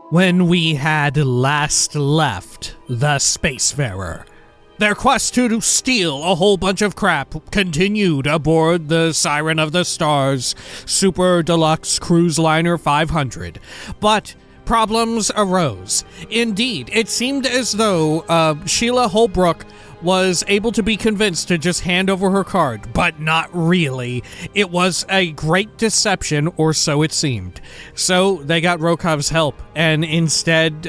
When we had last left the Spacefarer, their quest to steal a whole bunch of crap continued aboard the Siren of the Stars Super Deluxe Cruise Liner 500, but problems arose. Indeed, it seemed as though Sheila Holbrook was able to be convinced to just hand over her card, but not really. It was a great deception, or so it seemed. So they got Rokov's help, and instead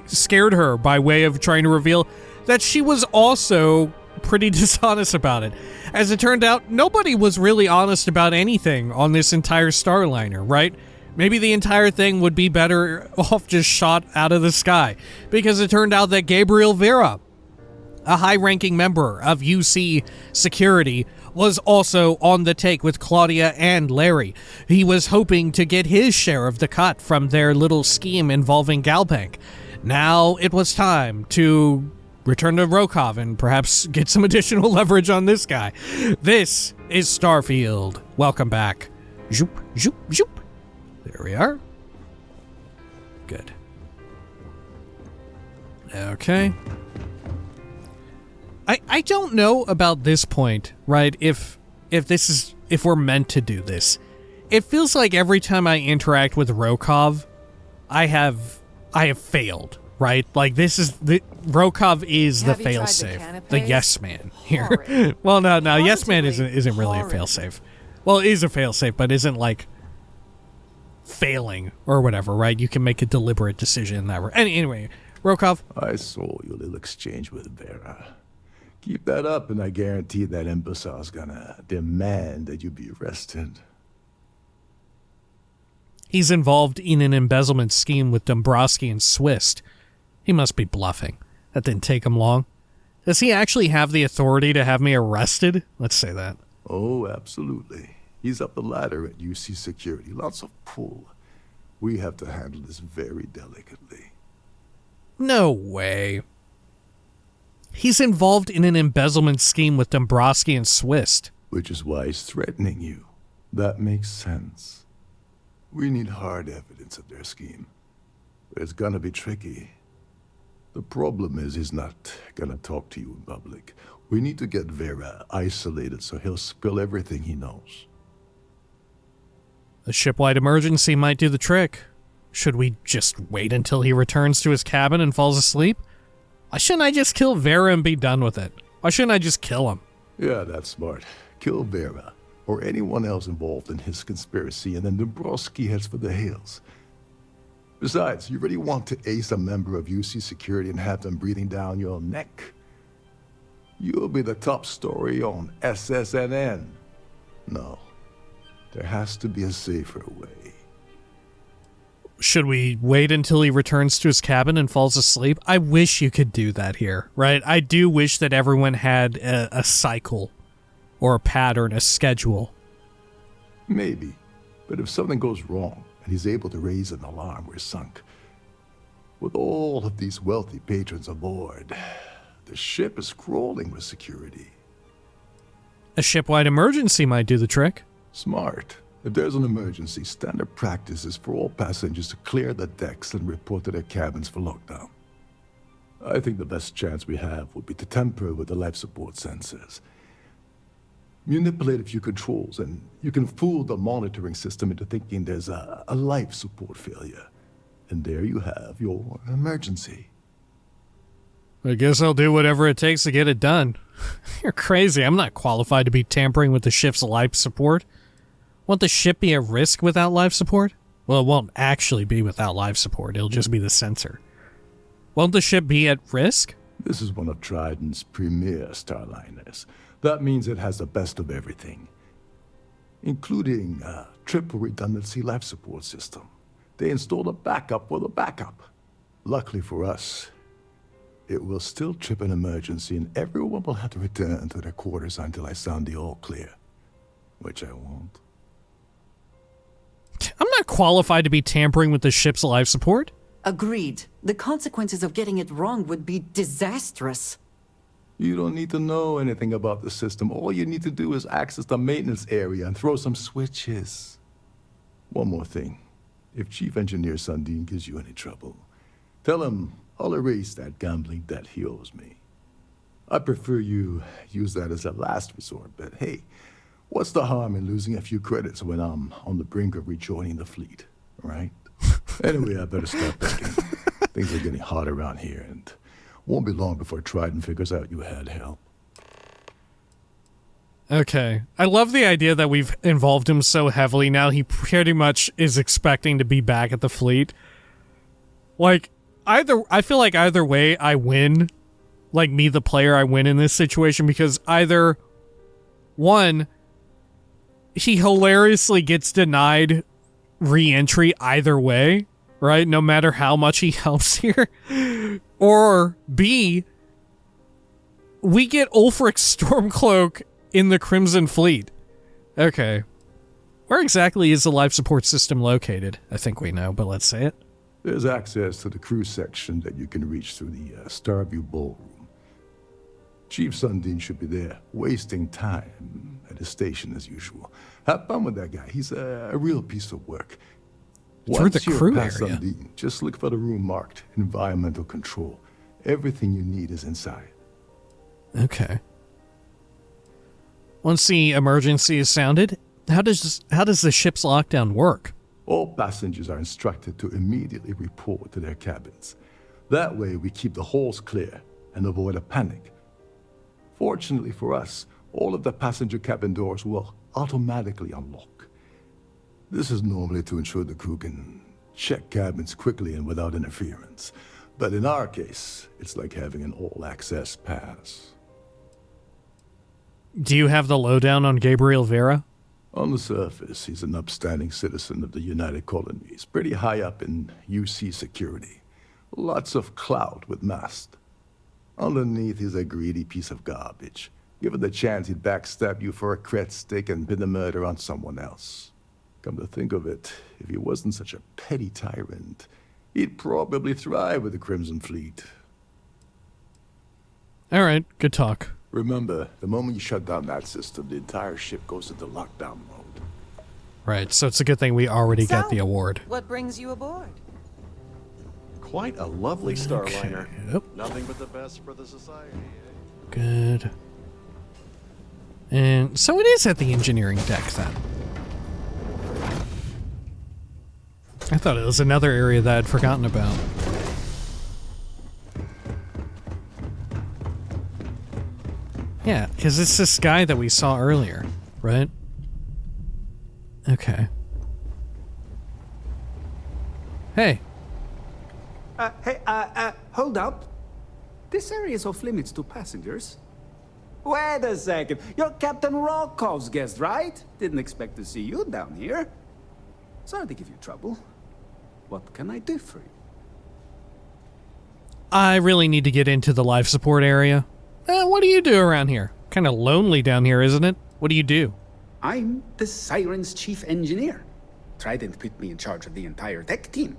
scared her by way of trying to reveal that she was also pretty dishonest about it. As it turned out, nobody was really honest about anything on this entire Starliner, right? Maybe the entire thing would be better off just shot out of the sky, because it turned out that Gabriel Vera, a high-ranking member of UC Security, was also on the take with Claudia and Larry. He was hoping to get his share of the cut from their little scheme involving Galbank. Now it was time to return to Rokov and perhaps get some additional leverage on this guy. This is Starfield. Welcome back. Zoop, zoop, zoop. There we are. Good. Okay. I don't know about this point, right? If we're meant to do this. It feels like every time I interact with Rokov, I have failed, right? Like Rokov is the failsafe, the yes man here. Well, no, yes man isn't really a failsafe. Well, it is a failsafe, but isn't like failing or whatever, right? You can make a deliberate decision in that. Anyway, Rokov. I saw your little exchange with Vera. Keep that up, and I guarantee that imbecile's gonna demand that you be arrested. He's involved in an embezzlement scheme with Dombrowski and Swist. He must be bluffing. That didn't take him long. Does he actually have the authority to have me arrested? Let's say that. Oh, absolutely. He's up the ladder at UC Security. Lots of pull. We have to handle this very delicately. No way. He's involved in an embezzlement scheme with Dombrowski and Swist. Which is why he's threatening you. That makes sense. We need hard evidence of their scheme. But it's gonna be tricky. The problem is he's not gonna talk to you in public. We need to get Vera isolated so he'll spill everything he knows. A shipwide emergency might do the trick. Should we just wait until he returns to his cabin and falls asleep? Why shouldn't I just kill Vera and be done with it? Why shouldn't I just kill him? Yeah, that's smart. Kill Vera, or anyone else involved in his conspiracy, and then Dombrowski heads for the hills. Besides, you really want to ace a member of UC Security and have them breathing down your neck? You'll be the top story on SSNN. No, there has to be a safer way. Should we wait until he returns to his cabin and falls asleep? I wish you could do that here, right? I do wish that everyone had a cycle or a pattern, a schedule. Maybe, but if something goes wrong and he's able to raise an alarm, we're sunk. With all of these wealthy patrons aboard, the ship is crawling with security. A shipwide emergency might do the trick. Smart. If there's an emergency, standard practice is for all passengers to clear the decks and report to their cabins for lockdown. I think the best chance we have would be to tamper with the life support sensors. Manipulate a few controls, and you can fool the monitoring system into thinking there's a life support failure. And there you have your emergency. I guess I'll do whatever it takes to get it done. You're crazy. I'm not qualified to be tampering with the ship's life support. Won't the ship be at risk without life support? Well, it won't actually be without life support. It'll just be the sensor. Won't the ship be at risk? This is one of Trident's premier Starliners. That means it has the best of everything, including a triple redundancy life support system. They installed a backup for the backup. Luckily for us, it will still trip an emergency and everyone will have to return to their quarters until I sound the all clear, which I won't. I'm not qualified to be tampering with the ship's life support. Agreed. The consequences of getting it wrong would be disastrous. You don't need to know anything about the system. All you need to do is access the maintenance area and throw some switches. One more thing. If Chief Engineer Sandin gives you any trouble, tell him I'll erase that gambling debt he owes me. I prefer you use that as a last resort, but hey, what's the harm in losing a few credits when I'm on the brink of rejoining the fleet, right? Anyway, I better start packing. Things are getting hot around here, and won't be long before Trident figures out you had help. Okay. I love the idea that we've involved him so heavily now he pretty much is expecting to be back at the fleet. Like, I feel like either way I win. Like, me, the player, I win in this situation because either, one, he hilariously gets denied re-entry either way, right? No matter how much he helps here. Or B, we get Ulfric Stormcloak in the Crimson Fleet. Okay. Where exactly is the life support system located? I think we know, but let's say it. There's access to the crew section that you can reach through the Starfield ballroom. Chief Sandin should be there, wasting time at his station as usual. Have fun with that guy. He's a real piece of work. Through the crew area. Sandin, just look for the room marked Environmental Control. Everything you need is inside. Okay. Once the emergency is sounded, how does the ship's lockdown work? All passengers are instructed to immediately report to their cabins. That way we keep the halls clear and avoid a panic. Fortunately for us, all of the passenger cabin doors will automatically unlock. This is normally to ensure the crew can check cabins quickly and without interference. But in our case, it's like having an all-access pass. Do you have the lowdown on Gabriel Vera? On the surface, he's an upstanding citizen of the United Colonies, pretty high up in UC security. Lots of clout with mast. Underneath, he's a greedy piece of garbage. Given the chance, he'd backstab you for a cret stick and pin the murder on someone else. Come to think of it, if he wasn't such a petty tyrant, he'd probably thrive with the Crimson Fleet. All right, good talk. Remember, the moment you shut down that system, the entire ship goes into lockdown mode. Right, so it's a good thing we already got the award. What brings you aboard? Quite a lovely starliner. Okay, yep. Nothing but the best for the society, eh? Good. And so it is at the engineering deck then. I thought it was another area that I'd forgotten about. Yeah, because it's this guy that we saw earlier, right? Okay. Hey. Hold up. This area is off limits to passengers. Wait a second. You're Captain Rokov's guest, right? Didn't expect to see you down here. Sorry to give you trouble. What can I do for you? I really need to get into the life support area. What do you do around here? Kind of lonely down here, isn't it? What do you do? I'm the Siren's chief engineer. Trident put me in charge of the entire tech team.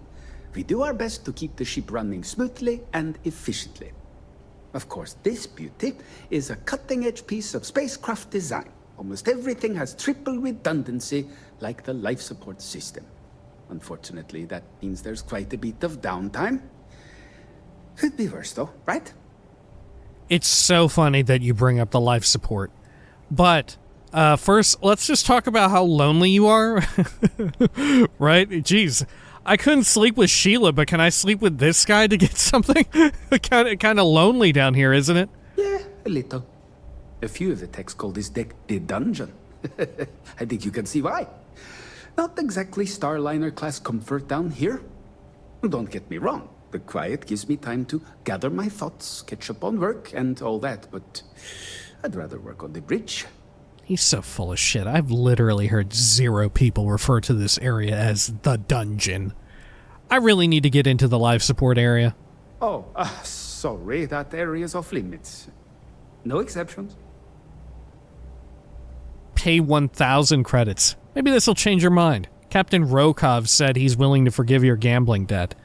We do our best to keep the ship running smoothly and efficiently. Of course, this beauty is a cutting-edge piece of spacecraft design. Almost everything has triple redundancy, like the life support system. Unfortunately, that means there's quite a bit of downtime. Could be worse, though, right? It's so funny that you bring up the life support. But first, let's just talk about how lonely you are. Right? Jeez. I couldn't sleep with Sheila, but can I sleep with this guy to get something? kind of lonely down here, isn't it? Yeah, a little. A few of the techs call this deck the dungeon. I think you can see why. Not exactly Starliner-class comfort down here. Don't get me wrong. The quiet gives me time to gather my thoughts, catch up on work, and all that, but I'd rather work on the bridge. He's so full of shit. I've literally heard 0 people refer to this area as the dungeon. I really need to get into the life support area. Oh, sorry, that area's off limits. No exceptions. Pay 1,000 credits. Maybe this'll change your mind. Captain Rokov said he's willing to forgive your gambling debt.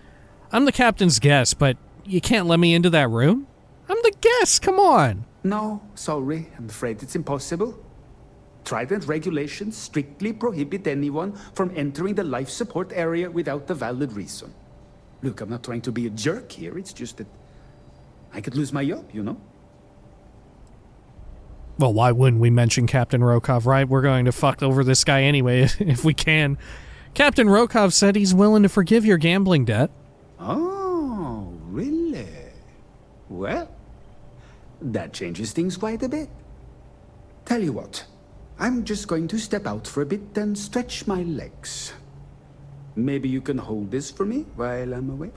I'm the captain's guest, but you can't let me into that room? I'm the guest, come on. No, sorry, I'm afraid it's impossible. Trident regulations strictly prohibit anyone from entering the life support area without a valid reason. Look, I'm not trying to be a jerk here, it's just that I could lose my job, you know? Well, why wouldn't we mention Captain Rokov, right? We're going to fuck over this guy anyway if we can. Captain Rokov said he's willing to forgive your gambling debt. Oh, really? Well, that changes things quite a bit. Tell you what, I'm just going to step out for a bit and stretch my legs. Maybe you can hold this for me while I'm away?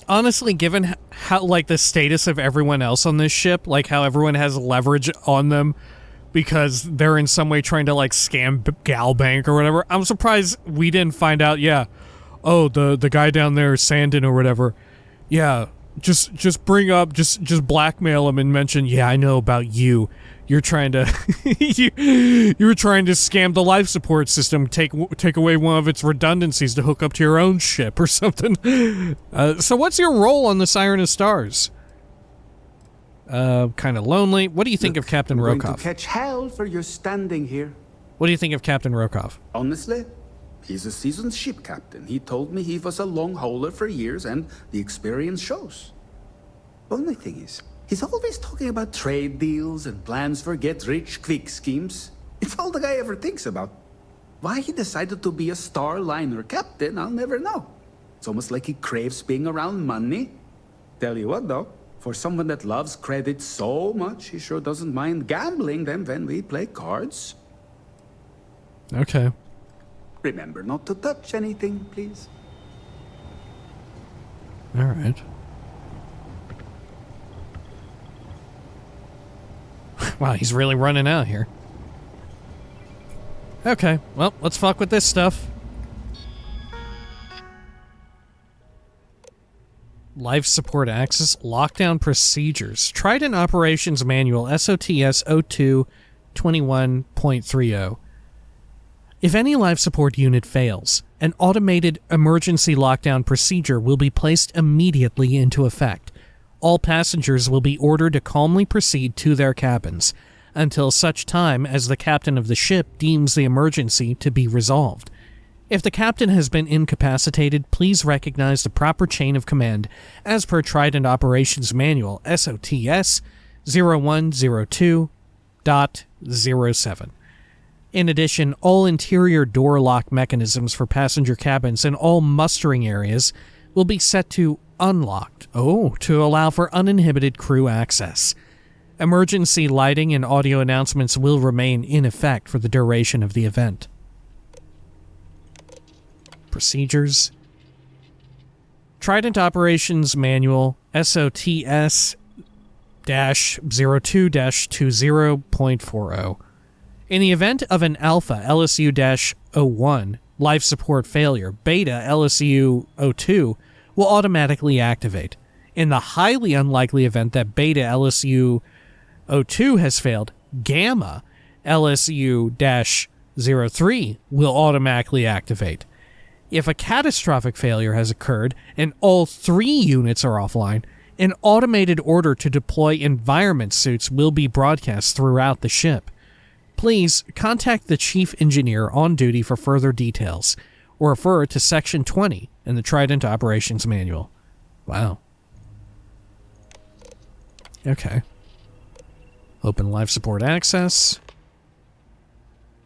Honestly, given how, like, the status of everyone else on this ship, like how everyone has leverage on them because they're in some way trying to, like, scam Galbank or whatever, I'm surprised we didn't find out, yeah, oh, the guy down there, Sandin or whatever, yeah, just bring up, just blackmail him and mention, yeah, I know about you. You're trying to you were trying to scam the life support system, take away one of its redundancies to hook up to your own ship or something. So what's your role on the Siren of Stars? Kind of lonely. What do you think of Captain Rokov? Rokov? To catch hell for your standing here. What do you think of Captain Rokov? Honestly, he's a seasoned ship captain. He told me he was a long hauler for years, and the experience shows. Only thing is, he's always talking about trade deals and plans for get-rich-quick schemes. It's all the guy ever thinks about. Why he decided to be a Starliner captain, I'll never know. It's almost like he craves being around money. Tell you what, though, for someone that loves credit so much, he sure doesn't mind gambling them when we play cards. Okay. Remember not to touch anything, please. All right. Wow, he's really running out here. Okay, well, let's fuck with this stuff. Life support access, lockdown procedures. Trident Operations Manual, SOTS 0221.30. If any life support unit fails, an automated emergency lockdown procedure will be placed immediately into effect. All passengers will be ordered to calmly proceed to their cabins until such time as the captain of the ship deems the emergency to be resolved. If the captain has been incapacitated, please recognize the proper chain of command as per Trident Operations Manual, SOTS 0102.07. In addition, all interior door lock mechanisms for passenger cabins and all mustering areas will be set to unlocked, to allow for uninhibited crew access. Emergency lighting and audio announcements will remain in effect for the duration of the event. Procedures. Trident Operations Manual, SOTS-02-20.40. In the event of an Alpha LSU-01 life support failure, Beta LSU-02 will automatically activate. In the highly unlikely event that Beta LSU-02 has failed, Gamma LSU-03 will automatically activate. If a catastrophic failure has occurred and all 3 units are offline, an automated order to deploy environment suits will be broadcast throughout the ship. Please contact the chief engineer on duty for further details, or refer to Section 20 in the Trident Operations Manual. Wow. Okay. Open life support access.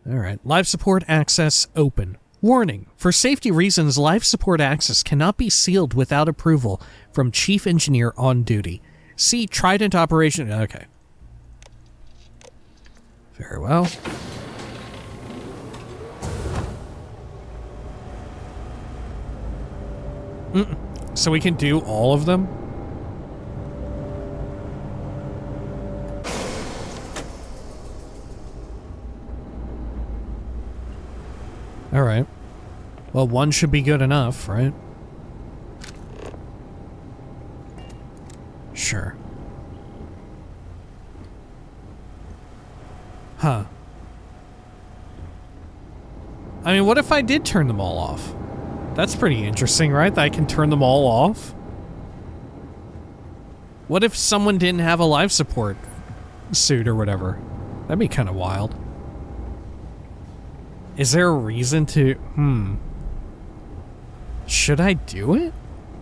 Alright, life support access open. Warning, for safety reasons, life support access cannot be sealed without approval from Chief Engineer on duty. See Trident Operation... Okay. Very well. So we can do all of them? Alright. Well, one should be good enough, right? Sure. Huh. I mean, what if I did turn them all off? That's pretty interesting, right? That I can turn them all off? What if someone didn't have a life support suit or whatever? That'd be kind of wild. Is there a reason to... Should I do it?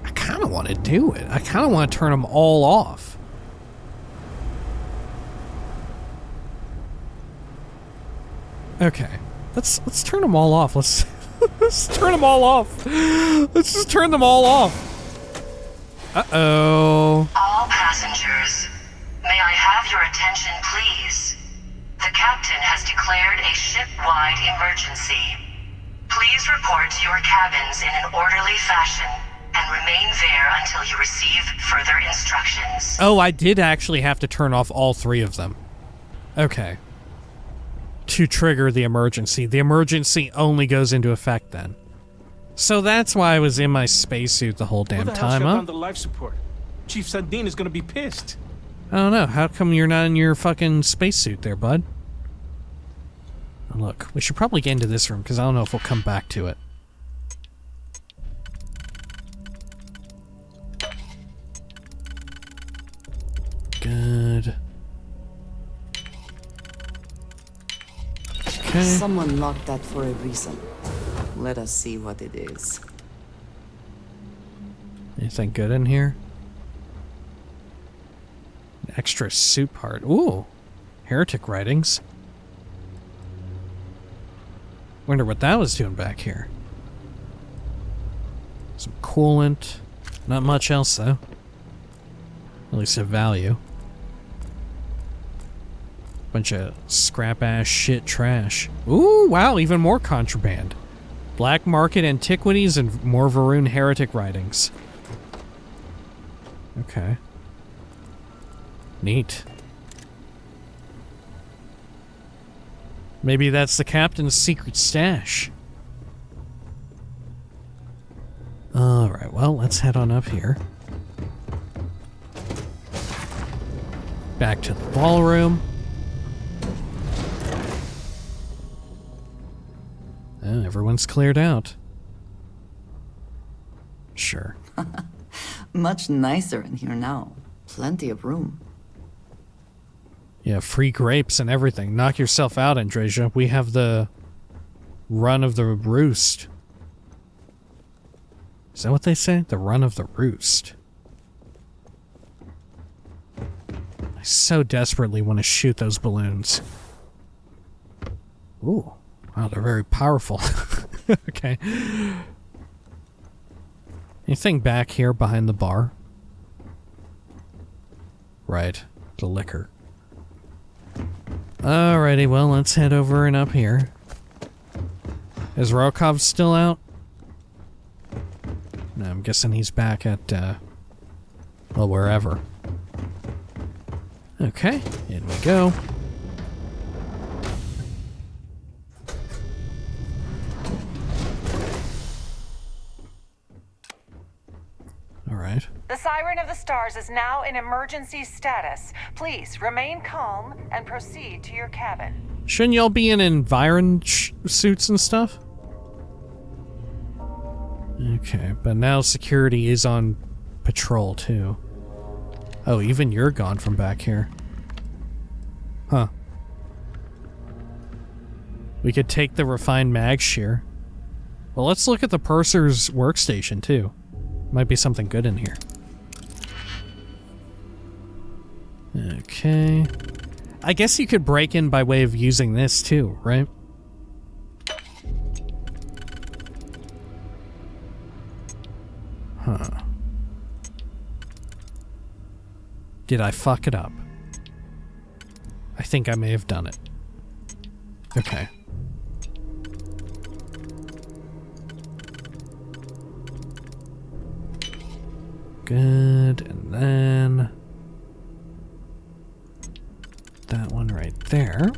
I kind of want to do it. I kind of want to turn them all off. Okay. Let's turn them all off. Let's turn them all off. Let's just turn them all off. Uh-oh. All passengers, may I have your attention, please? The captain has declared a ship-wide emergency. Please report to your cabins in an orderly fashion and remain there until you receive further instructions. Oh, I did actually have to turn off all 3 of them. Okay. To trigger the emergency. The emergency only goes into effect then. So that's why I was in my spacesuit the whole damn time, huh? On the life support. Chief Sandin is gonna be pissed. I don't know. How come you're not in your fucking spacesuit there, bud? Look, we should probably get into this room, because I don't know if we'll come back to it. Good. Okay. Someone locked that for a reason. Let us see what it is. Anything good in here? An extra suit part. Ooh. Heretic writings. Wonder what that was doing back here. Some coolant. Not much else, though. At least of value. Bunch of scrap-ass shit trash. Ooh, wow, even more contraband. Black market antiquities and more Varun heretic writings. Okay. Neat. Maybe that's the captain's secret stash. Alright, well, let's head on up here. Back to the ballroom. Oh, everyone's cleared out. Sure. Much nicer in here now. Plenty of room. Yeah, free grapes and everything. Knock yourself out, Andreja. We have the run of the roost. Is that what they say? The run of the roost. I so desperately want to shoot those balloons. Ooh. Wow, they're very powerful. Okay. Anything back here behind the bar? Right. The liquor. Alrighty, well, let's head over and up here. Is Rokov still out? No, I'm guessing he's back at, well, wherever. Okay, in we go. Alright. The Siren of the Stars is now in emergency status. Please remain calm and proceed to your cabin. Shouldn't y'all be in environ suits and stuff? Okay, but now security is on patrol too. Oh, even you're gone from back here. Huh. We could take the refined mag shear. Well, let's look at the purser's workstation too. Might be something good in here. Okay. I guess you could break in by way of using this too, right? Huh. Did I fuck it up? I think I may have done it. Okay. Good, and then that one right there.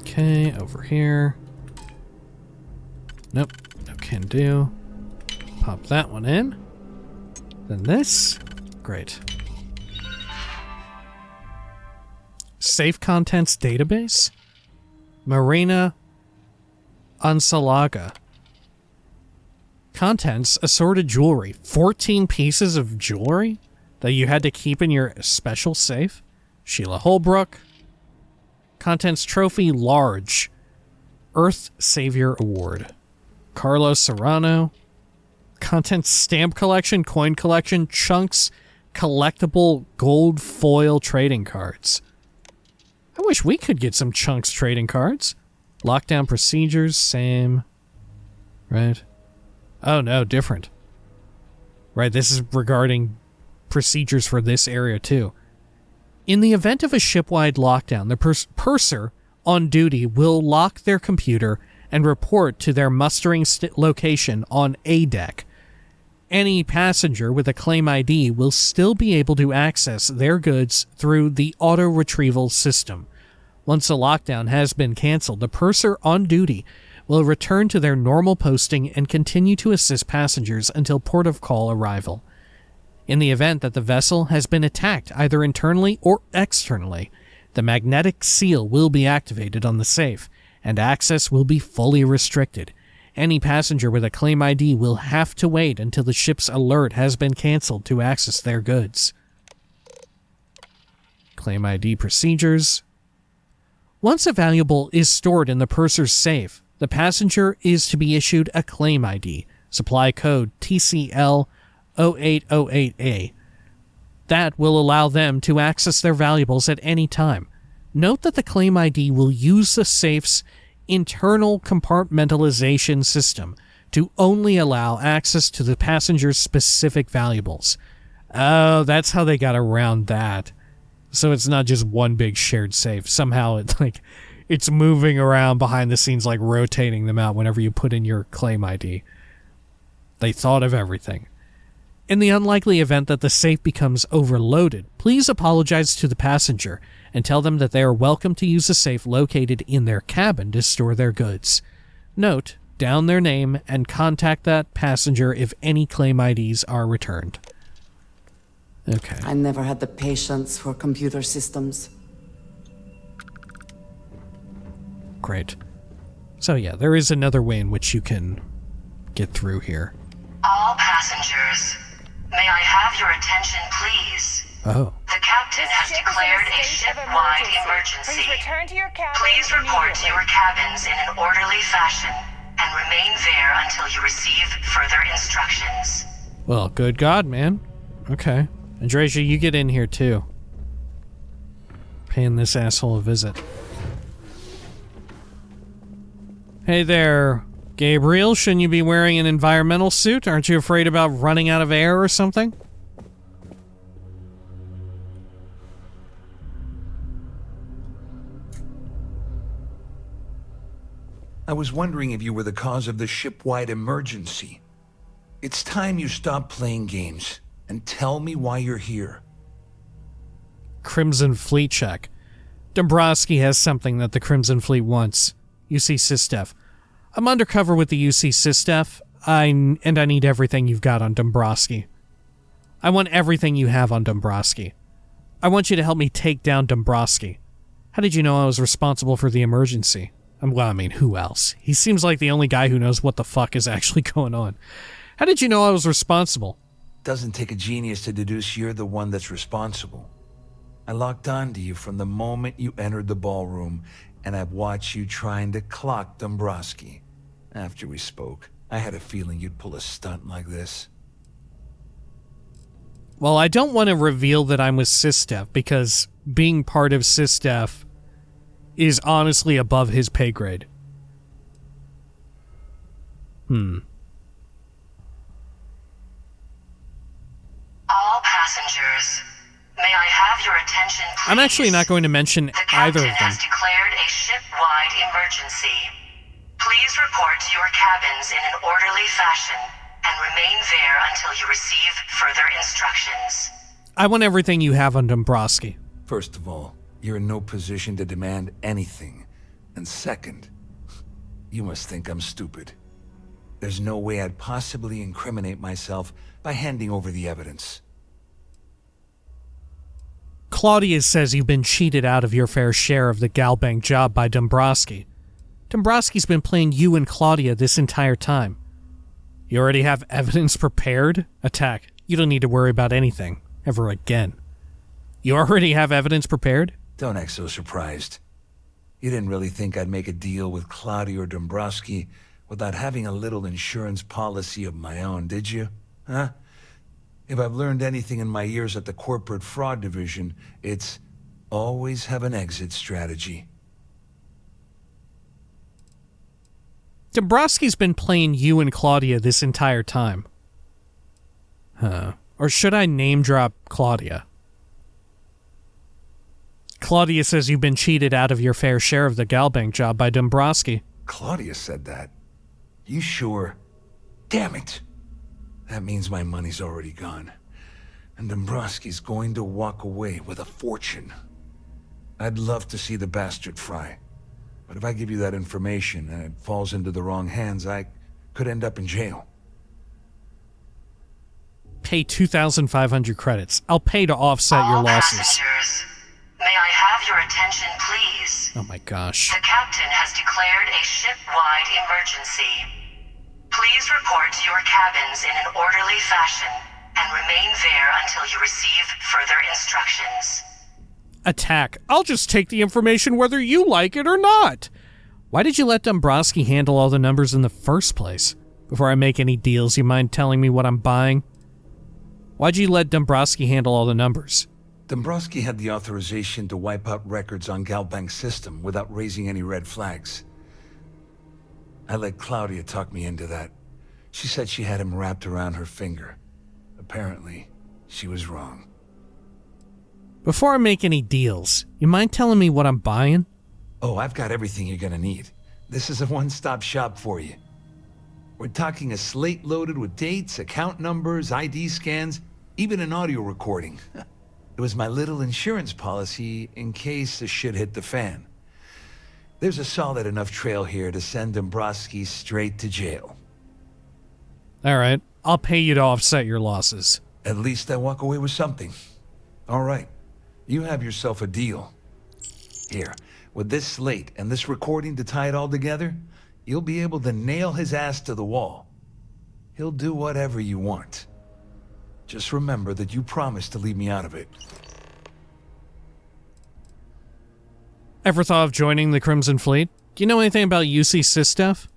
Okay, over here. Nope, no can do. Pop that one in. Then this. Great. Safe contents database? Marina Ansalaga. Contents, assorted jewelry. 14 pieces of jewelry that you had to keep in your special safe. Sheila Holbrook. Contents trophy large. Earth Savior Award. Carlos Serrano. Contents stamp collection, coin collection, chunks, collectible gold foil trading cards. I wish we could get some chunks trading cards. Lockdown procedures, same. Right. Oh no, different. Right, this is regarding procedures for this area too. In the event of a ship-wide lockdown, the purser on duty will lock their computer and report to their mustering location on A deck. Any passenger with a claim ID will still be able to access their goods through the auto-retrieval system. Once a lockdown has been canceled, the purser on duty will return to their normal posting and continue to assist passengers until port of call arrival. In the event that the vessel has been attacked either internally or externally, the magnetic seal will be activated on the safe, and access will be fully restricted. Any passenger with a claim ID will have to wait until the ship's alert has been canceled to access their goods. Claim ID procedures. Once a valuable is stored in the purser's safe, the passenger is to be issued a claim ID, supply code TCL 0808A. That will allow them to access their valuables at any time. Note that the claim ID will use the safe's internal compartmentalization system to only allow access to the passenger's specific valuables. Oh, that's how they got around that. So it's not just one big shared safe. Somehow it's moving around behind the scenes, like rotating them out whenever you put in your claim ID. They thought of everything. In the unlikely event that the safe becomes overloaded, please apologize to the passenger and tell them that they are welcome to use the safe located in their cabin to store their goods. Note, down their name and contact that passenger if any claim IDs are returned. Okay. I never had the patience for computer systems. Great. So yeah, there is another way in which you can get through here. All passengers, may I have your attention, please? Oh. The captain has declared a ship-wide emergency. Please return to your cabins. Please report to your cabins in an orderly fashion and remain there until you receive further instructions. Well, good God, man. Okay. Andresia, you get in here too. Paying this asshole a visit. Hey there, Gabriel. Shouldn't you be wearing an environmental suit? Aren't you afraid about running out of air or something? I was wondering if you were the cause of the ship-wide emergency. It's time you stop playing games and tell me why you're here. Crimson Fleet check. Dombrowski has something that the Crimson Fleet wants. UC Systef. I'm undercover with the UC Systef, and I need everything you've got on Dombrowski. I want everything you have on Dombrowski. I want you to help me take down Dombrowski. How did you know I was responsible for the emergency? Well, I mean, who else? He seems like the only guy who knows what the fuck is actually going on. How did you know I was responsible? Doesn't take a genius to deduce you're the one that's responsible. I locked on to you from the moment you entered the ballroom, and I've watched you trying to clock Dombrowski. After we spoke, I had a feeling you'd pull a stunt like this. Well, I don't want to reveal that I'm with Systef, because being part of Systef is honestly above his pay grade. All passengers, may I have your attention, please? I'm actually not going to mention either of them. The captain has declared a ship-wide emergency. Please report to your cabins in an orderly fashion and remain there until you receive further instructions. I want everything you have on Dombrowski. First of all, you're in no position to demand anything. And second, you must think I'm stupid. There's no way I'd possibly incriminate myself by handing over the evidence. Claudia says you've been cheated out of your fair share of the Galbank job by Dombrowski. Dombrowski's been playing you and Claudia this entire time. You already have evidence prepared? Attack. You don't need to worry about anything. Ever again. You already have evidence prepared? Don't act so surprised. You didn't really think I'd make a deal with Claudia or Dombrowski without having a little insurance policy of my own, did you? Huh? If I've learned anything in my years at the corporate fraud division, it's always have an exit strategy. Dombrowski's been playing you and Claudia this entire time. Huh. Or should I name drop Claudia? Claudia says you've been cheated out of your fair share of the Galbank job by Dombrowski. Claudia said that? You sure? Damn it! That means my money's already gone. And Dombrowski's going to walk away with a fortune. I'd love to see the bastard fry. But if I give you that information and it falls into the wrong hands, I could end up in jail. Pay 2,500 credits. I'll pay to offset your losses. Passengers, may I have your attention, please? Oh my gosh. The captain has declared a ship-wide emergency. Please report to your cabins in an orderly fashion and remain there until you receive further instructions. Attack. I'll just take the information whether you like it or not. Why did you let Dombrowski handle all the numbers in the first place? Before I make any deals, you mind telling me what I'm buying? Why'd you let Dombrowski handle all the numbers? Dombrowski had the authorization to wipe out records on Galbank's system without raising any red flags. I let Claudia talk me into that. She said she had him wrapped around her finger. Apparently, she was wrong. Before I make any deals, you mind telling me what I'm buying? Oh, I've got everything you're gonna need. This is a one-stop shop for you. We're talking a slate loaded with dates, account numbers, ID scans, even an audio recording. It was my little insurance policy in case the shit hit the fan. There's a solid enough trail here to send Dombrowski straight to jail. Alright, I'll pay you to offset your losses. At least I walk away with something. Alright, you have yourself a deal. Here, with this slate and this recording to tie it all together, you'll be able to nail his ass to the wall. He'll do whatever you want. Just remember that you promised to leave me out of it. Ever thought of joining the Crimson Fleet? Do you know anything about UC Sysdef?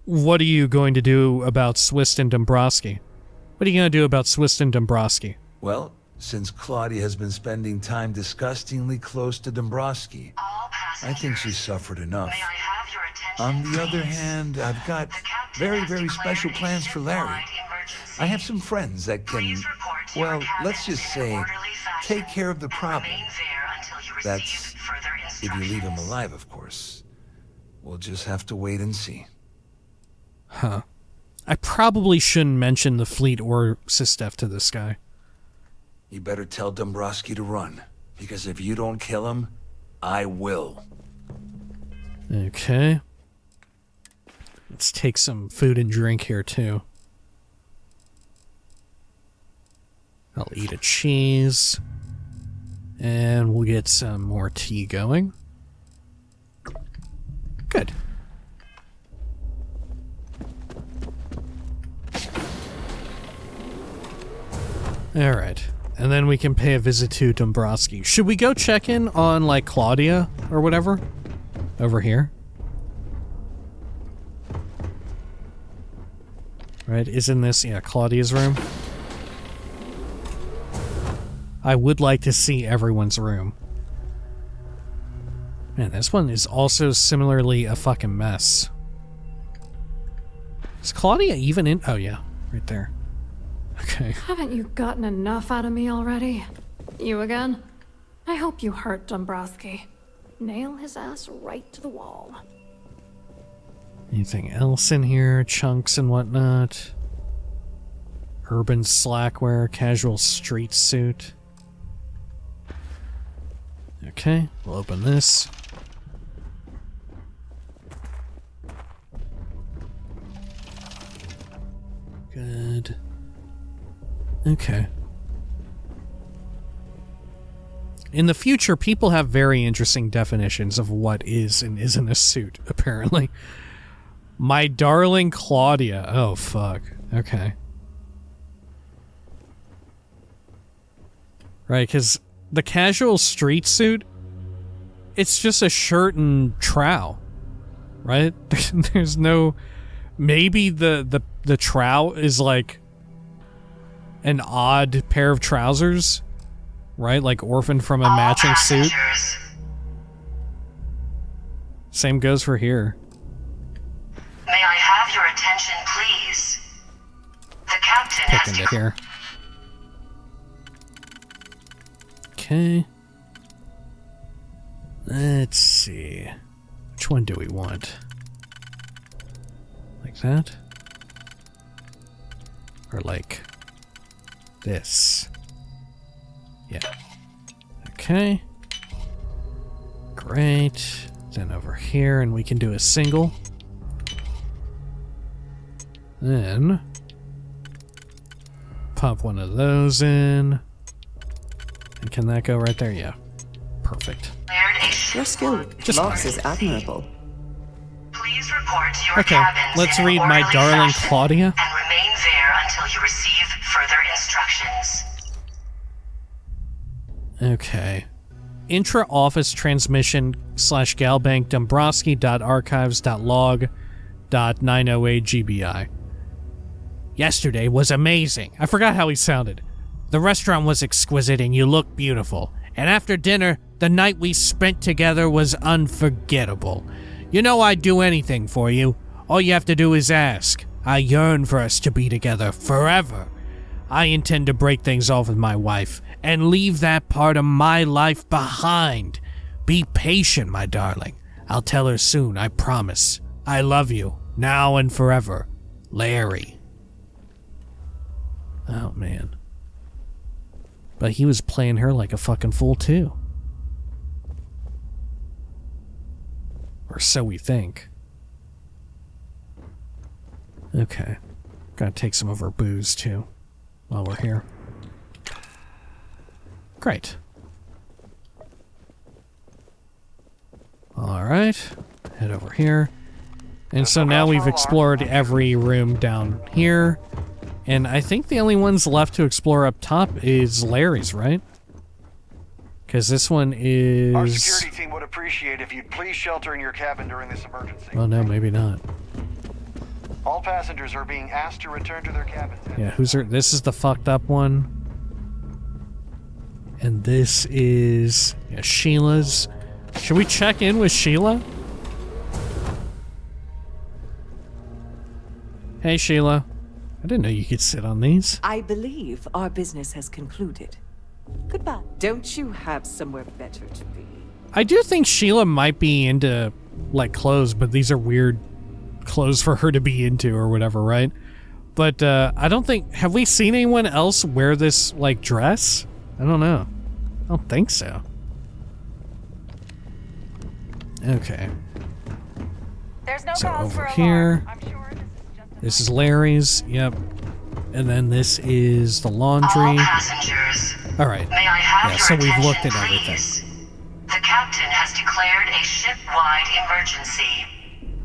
What are you going to do about Swist and Dombrowski? What are you going to do about Swist and Dombrowski? Well, since Claudia has been spending time disgustingly close to Dombrowski, I think she's suffered enough. On the other hand, I've got very, very special plans for Larry. I have some friends that can, well, let's just say, take care of the problem. That's if you leave him alive, of course. We'll just have to wait and see. Huh. I probably shouldn't mention the fleet or Sysdef to this guy. You better tell Dombrowski to run, because if you don't kill him, I will. Okay. Let's take some food and drink here, too. I'll eat a cheese. And we'll get some more tea going. Good. Alright. And then we can pay a visit to Dombrowski. Should we go check in on, like, Claudia or whatever? Over here? Right, isn't this, yeah, Claudia's room? I would like to see everyone's room. Man, this one is also similarly a fucking mess. Is Claudia even in? Oh yeah, right there. Okay. Haven't you gotten enough out of me already? You again? I hope you hurt Dombrowski. Nail his ass right to the wall. Anything else in here? Chunks and whatnot. Urban slackwear, casual street suit. Okay, we'll open this. Good. Okay. In the future, people have very interesting definitions of what is and isn't a suit, apparently. My darling Claudia. Oh, fuck. Okay. Right, because the casual street suit it's just a shirt and trow, right? There's no... Maybe the trow is like an odd pair of trousers, right? Like orphaned from a matching suit. Same goes for here. May I have your attention, please? The captain Pick has into here. Okay. Let's see. Which one do we want? Like that? Or like this? Yeah. Okay. Great. Then over here, and we can do a single. Then pop one of those in. And can that go right there? Yeah. Perfect. Your skill loss is admirable. Please report to your Okay, cabins let's in an read my orderly darling fashion Claudia. and remain there until you receive further instructions. Okay. Intra-office transmission /galbank Dombrowski.archives.log.908 GBI. Yesterday was amazing. I forgot how he sounded. The restaurant was exquisite and you looked beautiful. And after dinner, the night we spent together was unforgettable. You know I'd do anything for you. All you have to do is ask. I yearn for us to be together forever. I intend to break things off with my wife and leave that part of my life behind. Be patient, my darling. I'll tell her soon, I promise. I love you, now and forever. Larry. Oh, man. But he was playing her like a fucking fool, too. Or so we think. Okay. Gotta take some of her booze, too, while we're here. Great. Alright. Head over here. And so now we've explored every room down here. And I think the only ones left to explore up top is Larry's, right? Because this one is... Our security team would appreciate if you'd please shelter in your cabin during this emergency. Oh no, maybe not. All passengers are being asked to return to their cabins. Yeah, who's her? This is the fucked up one. And this is Sheila's. Should we check in with Sheila? Hey, Sheila. I didn't know you could sit on these. I believe our business has concluded. Goodbye. Don't you have somewhere better to be? I do think Sheila might be into, like, clothes, but these are weird clothes for her to be into or whatever, right? But I don't think... Have we seen anyone else wear this, like, dress? I don't know. I don't think so. Okay. There's no So cause over for here... alarm. I'm sure This is Larry's, yep. And then this is the laundry. All passengers. Alright. May I have Yeah, your so we've attention, looked at please? everything. The captain has declared a ship-wide emergency.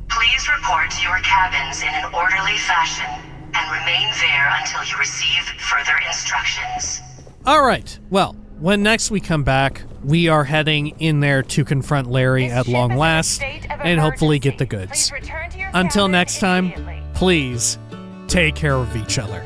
Please report to your cabins in an orderly fashion and remain there until you receive further instructions. Alright, well, when next we come back, we are heading in there to confront Larry at long last and hopefully get the goods. Until next time, please take care of each other.